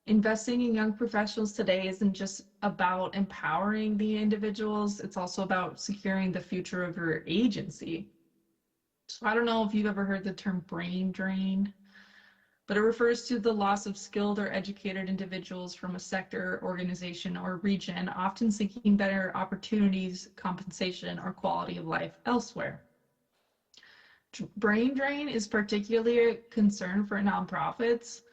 Investing in young professionals today isn't just about empowering the individuals, it's also about securing the future of your agency. So I don't know if you've ever heard the term brain drain, but it refers to the loss of skilled or educated individuals from a sector, organization, or region, often seeking better opportunities, compensation, or quality of life elsewhere. Brain drain is particularly a concern for nonprofits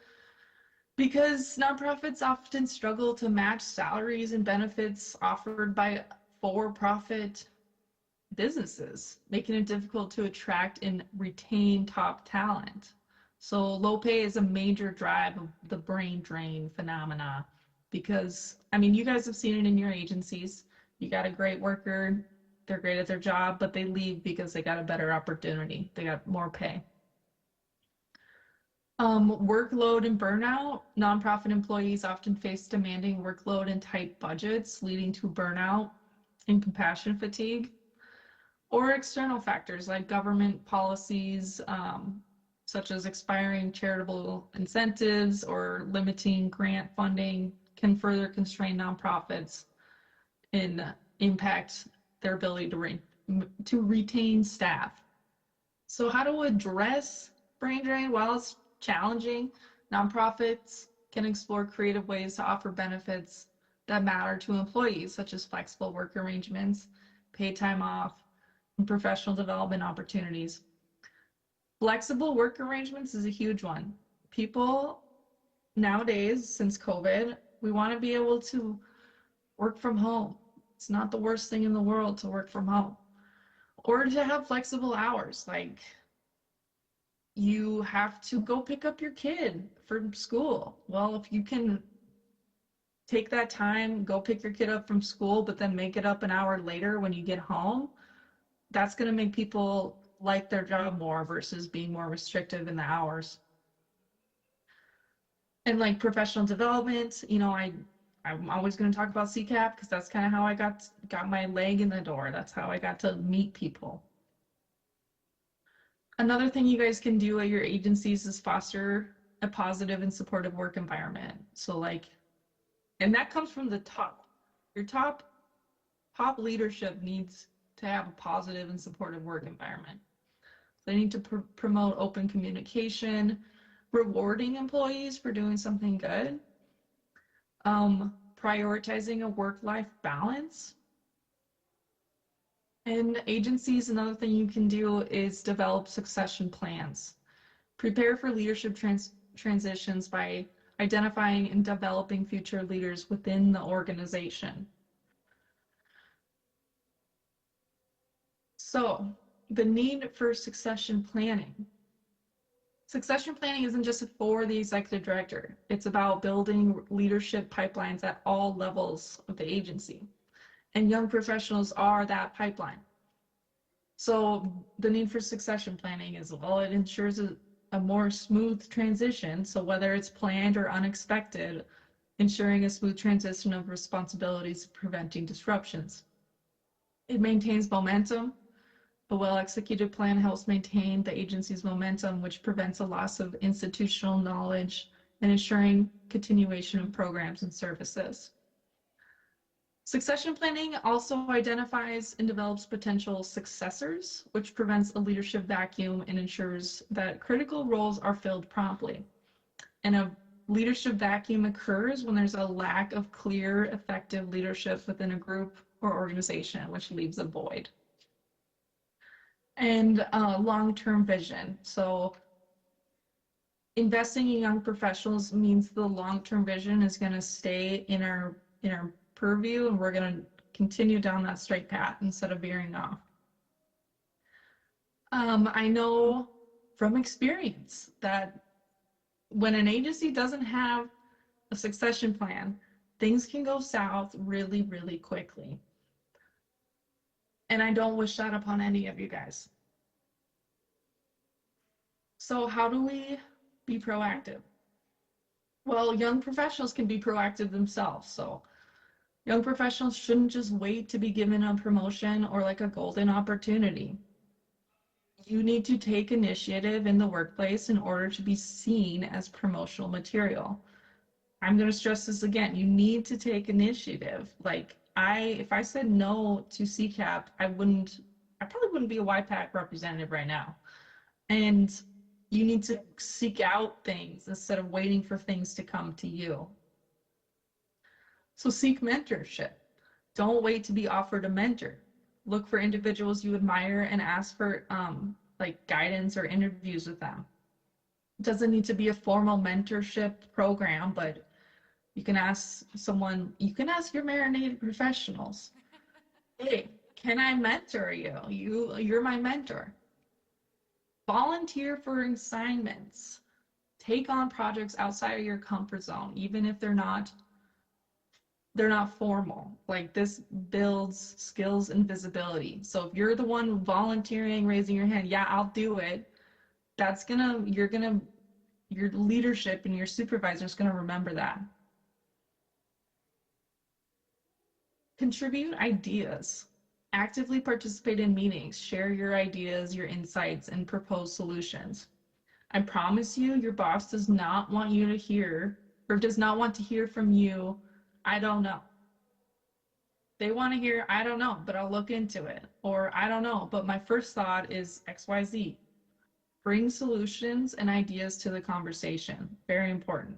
because nonprofits often struggle to match salaries and benefits offered by for-profit businesses, making it difficult to attract and retain top talent. So low pay is a major drive of the brain drain phenomena because, I mean, you guys have seen it in your agencies. You got a great worker, they're great at their job, but they leave because they got a better opportunity. They got more pay. Workload and burnout. Nonprofit employees often face demanding workload and tight budgets, leading to burnout and compassion fatigue. Or external factors like government policies, such as expiring charitable incentives or limiting grant funding, can further constrain nonprofits and impact their ability to retain staff. So how to address brain drain? While it's challenging, nonprofits can explore creative ways to offer benefits that matter to employees, such as flexible work arrangements, paid time off, and professional development opportunities. Flexible work arrangements is a huge one. People nowadays, since COVID, we want to be able to work from home. It's not the worst thing in the world to work from home. Or to have flexible hours, like you have to go pick up your kid from school. Well, if you can take that time, go pick your kid up from school, but then make it up an hour later when you get home, that's going to make people like their job more versus being more restrictive in the hours. And like professional development, I'm always going to talk about CCAP because that's kind of how I got my leg in the door. That's how I got to meet people. Another thing you guys can do at your agencies is foster a positive and supportive work environment. So like, and that comes from the top. Your top leadership needs to have a positive and supportive work environment. They need to promote open communication, rewarding employees for doing something good, prioritizing a work-life balance. And agencies, another thing you can do is develop succession plans. Prepare for leadership transitions by identifying and developing future leaders within the organization. So, the need for succession planning. Succession planning isn't just for the executive director. It's about building leadership pipelines at all levels of the agency. And young professionals are that pipeline. So the need for succession planning is, well, it ensures a more smooth transition. So whether it's planned or unexpected, ensuring a smooth transition of responsibilities, preventing disruptions. It maintains momentum. A well-executed plan helps maintain the agency's momentum, which prevents a loss of institutional knowledge and ensuring continuation of programs and services. Succession planning also identifies and develops potential successors, which prevents a leadership vacuum and ensures that critical roles are filled promptly. And a leadership vacuum occurs when there's a lack of clear, effective leadership within a group or organization, which leaves a void. And long-term vision. So investing in young professionals means the long-term vision is going to stay in our purview, and we're going to continue down that straight path instead of veering off. I know from experience that when an agency doesn't have a succession plan, things can go south really, really quickly. And I don't wish that upon any of you guys. So how do we be proactive? Well, young professionals can be proactive themselves. So young professionals shouldn't just wait to be given a promotion or like a golden opportunity. You need to take initiative in the workplace in order to be seen as promotional material. I'm going to stress this again. You need to take initiative. Like if I said no to CCAP, I probably wouldn't be a YPAC representative right now. And you need to seek out things instead of waiting for things to come to you. So seek mentorship. Don't wait to be offered a mentor. Look for individuals you admire and ask for like guidance or interviews with them. It doesn't need to be a formal mentorship program, but you can ask your marinated professionals, hey, can I mentor you? You're my mentor. Volunteer for assignments. Take on projects outside of your comfort zone, even if they're not formal. Like this builds skills and visibility. So if you're the one volunteering, raising your hand, yeah, I'll do it. Your leadership and your supervisor is gonna remember that. Contribute ideas. Actively participate in meetings. Share your ideas, your insights, and propose solutions. I promise you, your boss does not want to hear from you, I don't know. They want to hear, I don't know, but I'll look into it. Or I don't know, but my first thought is XYZ. Bring solutions and ideas to the conversation. Very important.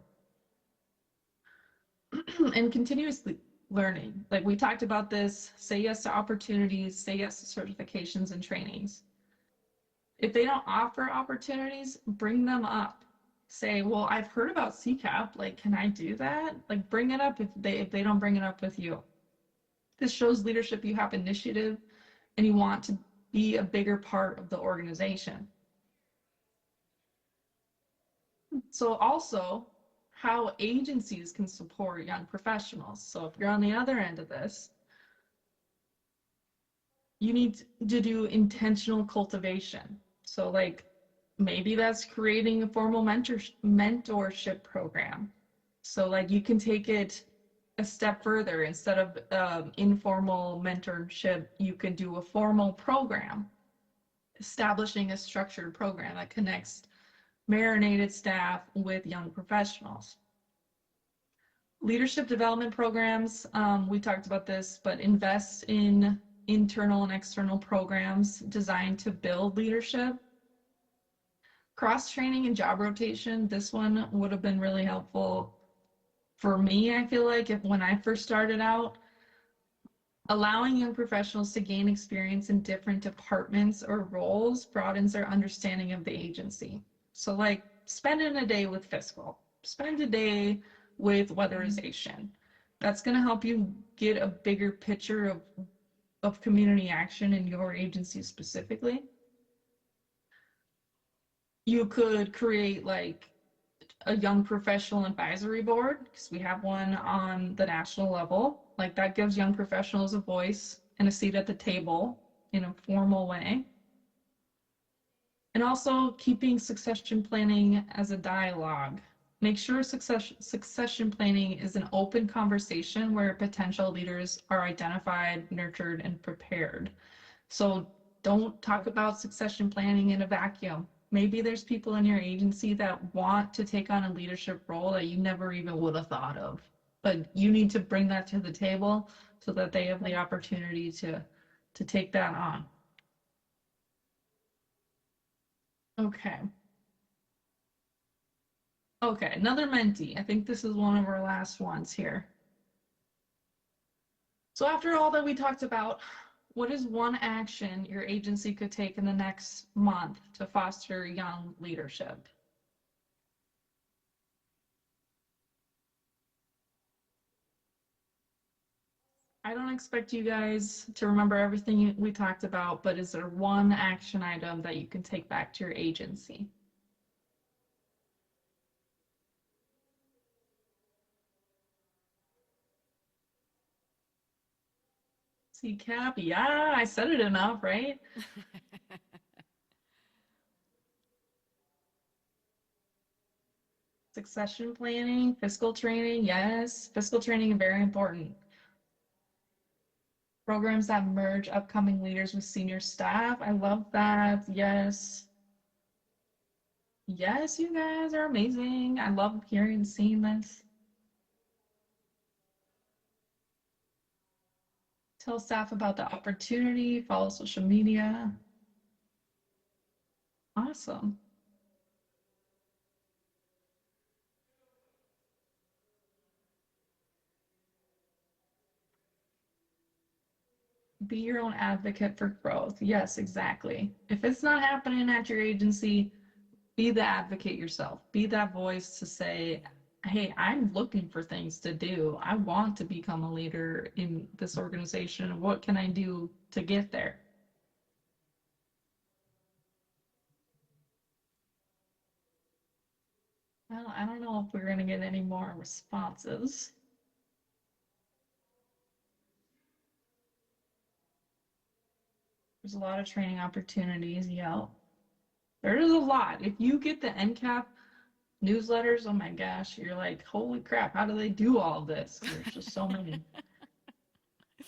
And continuously learning. Like we talked about this, say yes to opportunities, say yes to certifications and trainings. If they don't offer opportunities, bring them up. Say, well, I've heard about CCAP, like, can I do that? Like, bring it up if they don't bring it up with you. This shows leadership, you have initiative, and you want to be a bigger part of the organization. So also, how agencies can support young professionals. So if you're on the other end of this, you need to do intentional cultivation. So like maybe that's creating a formal mentorship program. So like you can take it a step further. Instead of informal mentorship, you can do a formal program, establishing a structured program that connects marinated staff with young professionals. Leadership development programs, we talked about this, but invest in internal and external programs designed to build leadership. Cross-training and job rotation, this one would have been really helpful for me. I feel like when I first started out, allowing young professionals to gain experience in different departments or roles broadens their understanding of the agency. So like spending a day with fiscal, spend a day with weatherization. That's going to help you get a bigger picture of community action in your agency specifically. You could create like a young professional advisory board, because we have one on the national level. Like that gives young professionals a voice and a seat at the table in a formal way. And also keeping succession planning as a dialogue. Make sure succession planning is an open conversation where potential leaders are identified, nurtured, and prepared. So don't talk about succession planning in a vacuum. Maybe there's people in your agency that want to take on a leadership role that you never even would have thought of. But you need to bring that to the table so that they have the opportunity to take that on. Okay. Okay, another mentee. I think this is one of our last ones here. So after all that we talked about, what is one action your agency could take in the next month to foster young leadership? I don't expect you guys to remember everything we talked about, but is there one action item that you can take back to your agency? CCAP, yeah, I said it enough, right? Succession planning, fiscal training, yes, fiscal training is very important. Programs that merge upcoming leaders with senior staff, I love that, yes. Yes, you guys are amazing. I love hearing and seeing this. Tell staff about the opportunity, follow social media. Awesome. Be your own advocate for growth. Yes, exactly. If it's not happening at your agency, be the advocate yourself. Be that voice to say, hey, I'm looking for things to do. I want to become a leader in this organization. What can I do to get there? Well, I don't know if we're going to get any more responses. There's a lot of training opportunities. Yeah, there is a lot. If you get the NCAP newsletters, oh my gosh, you're like, holy crap, how do they do all of this? There's just so many.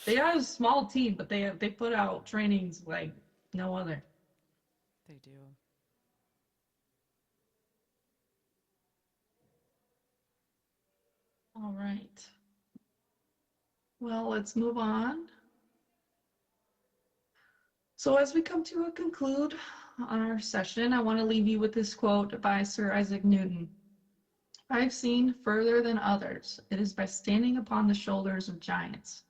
They are a small team, but they put out trainings like no other. They do. All right. Well, let's move on. So as we come to a conclude on our session, I want to leave you with this quote by Sir Isaac Newton. I've seen further than others. It is by standing upon the shoulders of giants.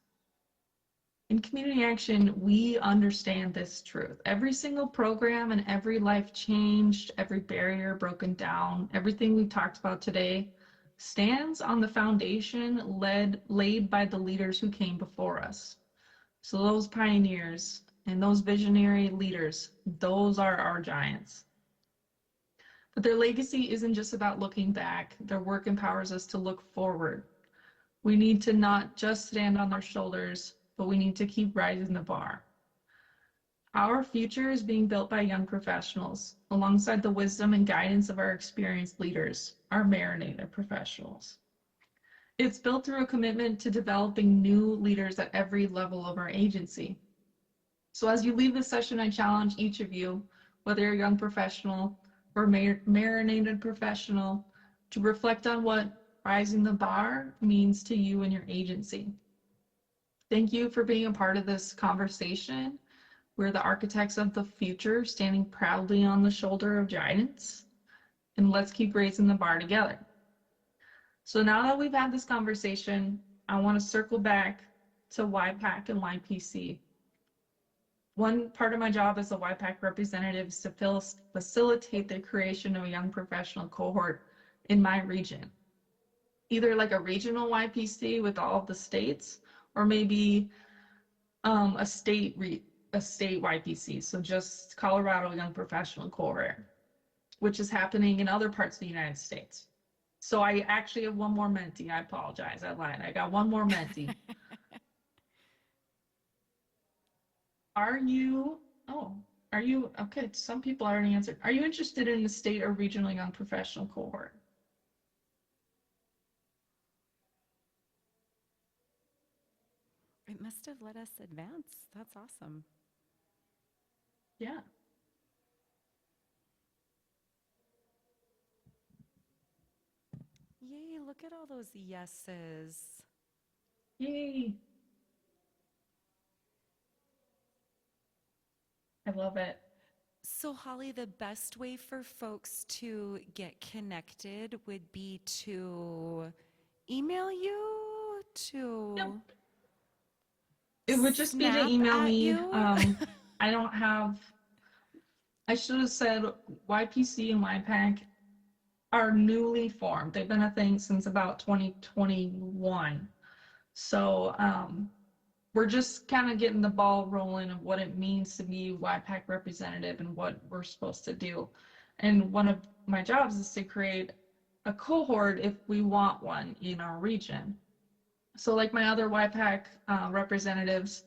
In community action, we understand this truth. Every single program and every life changed, every barrier broken down, everything we've talked about today stands on the foundation laid by the leaders who came before us. So those pioneers and those visionary leaders, those are our giants. But their legacy isn't just about looking back. Their work empowers us to look forward. We need to not just stand on their shoulders, but we need to keep rising the bar. Our future is being built by young professionals, alongside the wisdom and guidance of our experienced leaders, our marinated professionals. It's built through a commitment to developing new leaders at every level of our agency. So as you leave this session, I challenge each of you, whether you're a young professional or marinated professional, to reflect on what rising the bar means to you and your agency. Thank you for being a part of this conversation. We're the architects of the future, standing proudly on the shoulder of giants, and let's keep raising the bar together. So now that we've had this conversation, I want to circle back to YPAC and YPC. One part of my job as a YPAC representative is to facilitate the creation of a young professional cohort in my region. Either like a regional YPC with all of the states, or maybe a state YPC, so just Colorado Young Professional Cohort, which is happening in other parts of the United States. So I actually have one more mentee. I apologize, I lied. I got one more mentee. Are you, okay, some people already answered. Are you interested in the state or regional young professional cohort? It must have let us advance. That's awesome. Yeah. Yay, look at all those yeses. Yay. I love it. So, Holly, the best way for folks to get connected would be to email you, Yep. to It would just be to snap email at me. you. I don't have, I should have said YPC and YPAC are newly formed. They've been a thing since about 2021. So we're just kind of getting the ball rolling of what it means to be YPAC representative and what we're supposed to do. And one of my jobs is to create a cohort if we want one in our region. So like my other YPAC representatives,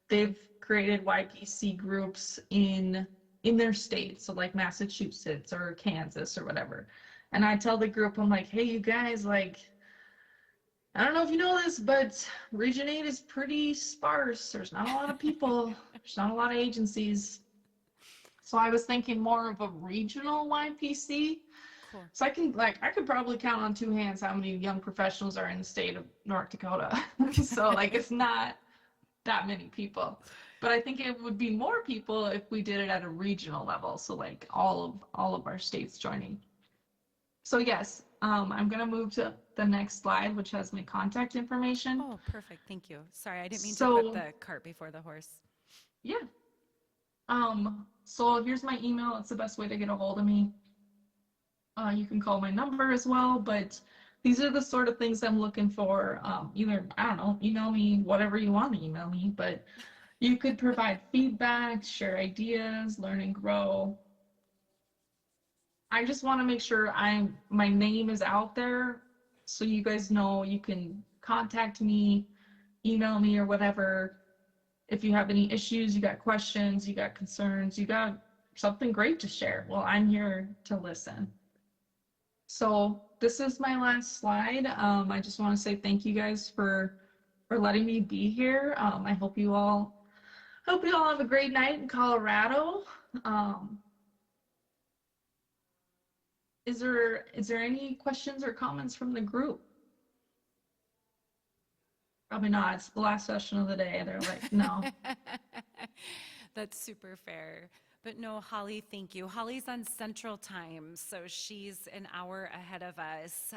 they've created YPC groups in their state, so like Massachusetts or Kansas or whatever. And I tell the group, I'm like, hey, you guys, like, I don't know if you know this, but Region 8 is pretty sparse. There's not a lot of people, there's not a lot of agencies. So I was thinking more of a regional YPC. Cool. So I could probably count on two hands how many young professionals are in the state of North Dakota. So like it's not that many people. But I think it would be more people if we did it at a regional level. So like all of our states joining. So yes, I'm gonna move to the next slide, which has my contact information. Oh, perfect. Thank you. Sorry, I didn't mean to put So the cart before the horse. yeah. So here's my email. It's the best way to get a hold of me. You can call my number as well, but these are the sort of things I'm looking for. Either, I don't know, email me, whatever you want to email me, but you could provide feedback, share ideas, learn and grow. I just want to make sure my name is out there so you guys know you can contact me, email me or whatever. If you have any issues, you got questions, you got concerns, you got something great to share. Well, I'm here to listen. So this is my last slide. I just want to say thank you guys for letting me be here. I hope you all have a great night in Colorado. Is there any questions or comments from the group? Probably not. It's the last session of the day. They're like, no. That's super fair. But no, Holly, thank you. Holly's on Central Time, so she's an hour ahead of us.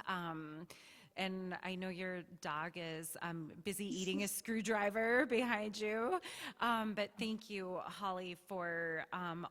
And I know your dog is busy eating a screwdriver behind you. But thank you, Holly, for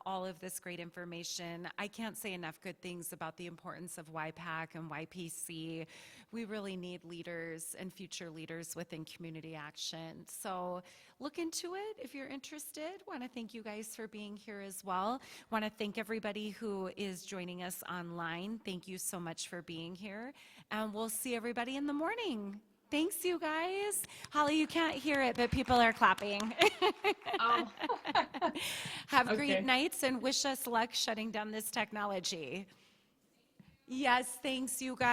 all of this great information. I can't say enough good things about the importance of YPAC and YPC. We really need leaders and future leaders within community action. So look into it if you're interested. Want to thank you guys for being here as well. Want to thank everybody who is joining us online. Thank you so much for being here. And we'll see everybody in the morning. Thanks, you guys. Holly, you can't hear it, but people are clapping. Oh. Have Okay. great nights and wish us luck shutting down this technology. Yes, thanks, you guys.